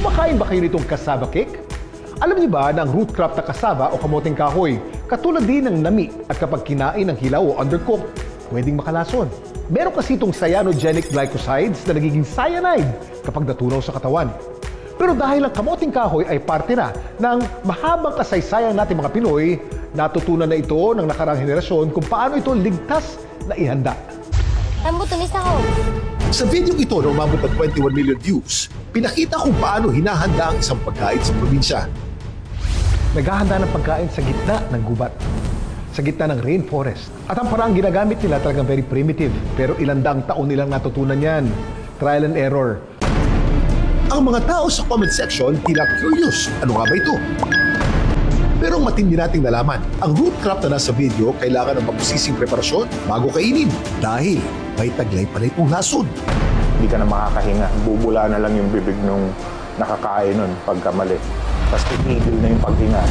Kumakain ba kayo nitong cassava cake? Alam niyo ba na ang root crop na cassava o kamoting kahoy, katulad din ng nami at kapag kinain ng hilaw o undercooked, pwedeng makalason. Meron kasi itong cyanogenic glycosides na nagiging cyanide kapag natunaw sa katawan. Pero dahil ang kamoting kahoy ay parte na ng mahabang kasaysayan natin mga Pinoy, natutunan na ito ng nakarang henerasyon kung paano ito ligtas na ihanda. Tumis ako. Sa video ito na umabot ng 21 million views, pinakita kung paano hinahanda ang isang pagkain sa probinsya. Naghahanda ng pagkain sa gitna ng gubat, sa gitna ng rainforest. At ang paraang ginagamit nila talagang very primitive. Pero ilang daang taon nilang natutunan yan. Trial and error. Ang mga tao sa comment section tila curious, ano nga ba ito? Pero matindi nating nalaman, ang root crop na nasa video kailangan ng mabusising preparasyon bago kainin dahil may taglay pala itong lason. Hindi ka na makakahinga, bubula na lang yung bibig nung nakakain nun pagkamali. Tapos titigil na yung paghinga.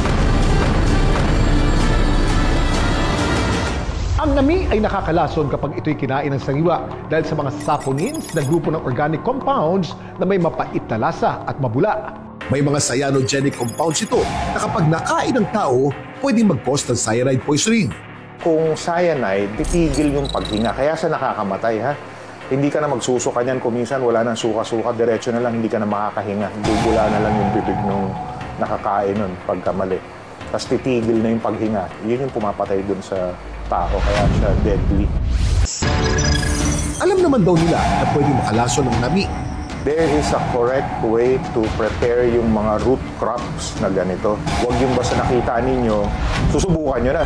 Ang nami ay nakakalason kapag ito'y kinain ng sariwa dahil sa mga saponins na grupo ng organic compounds na may mapait na lasa at mabula. May mga cyanogenic compounds ito na kapag nakain ng tao, pwedeng mag-cause ng cyanide poisoning. Kung cyanide, titigil yung paghinga. Kaya sa nakakamatay, ha? Hindi ka na magsusuka niyan. Kung minsan wala nang suka-suka, diretso na lang, hindi ka na makakahinga. Bubula na lang yung bibig nung nakakain nun pagkamali. Tapos titigil na yung paghinga. Yun yung pumapatay dun sa tao, kaya siya deadly. Alam naman daw nila na pwedeng makalason ng nami. There is a correct way to prepare yung mga root crops na ganito. Huwag yung basta nakita ninyo, susubukan nyo na.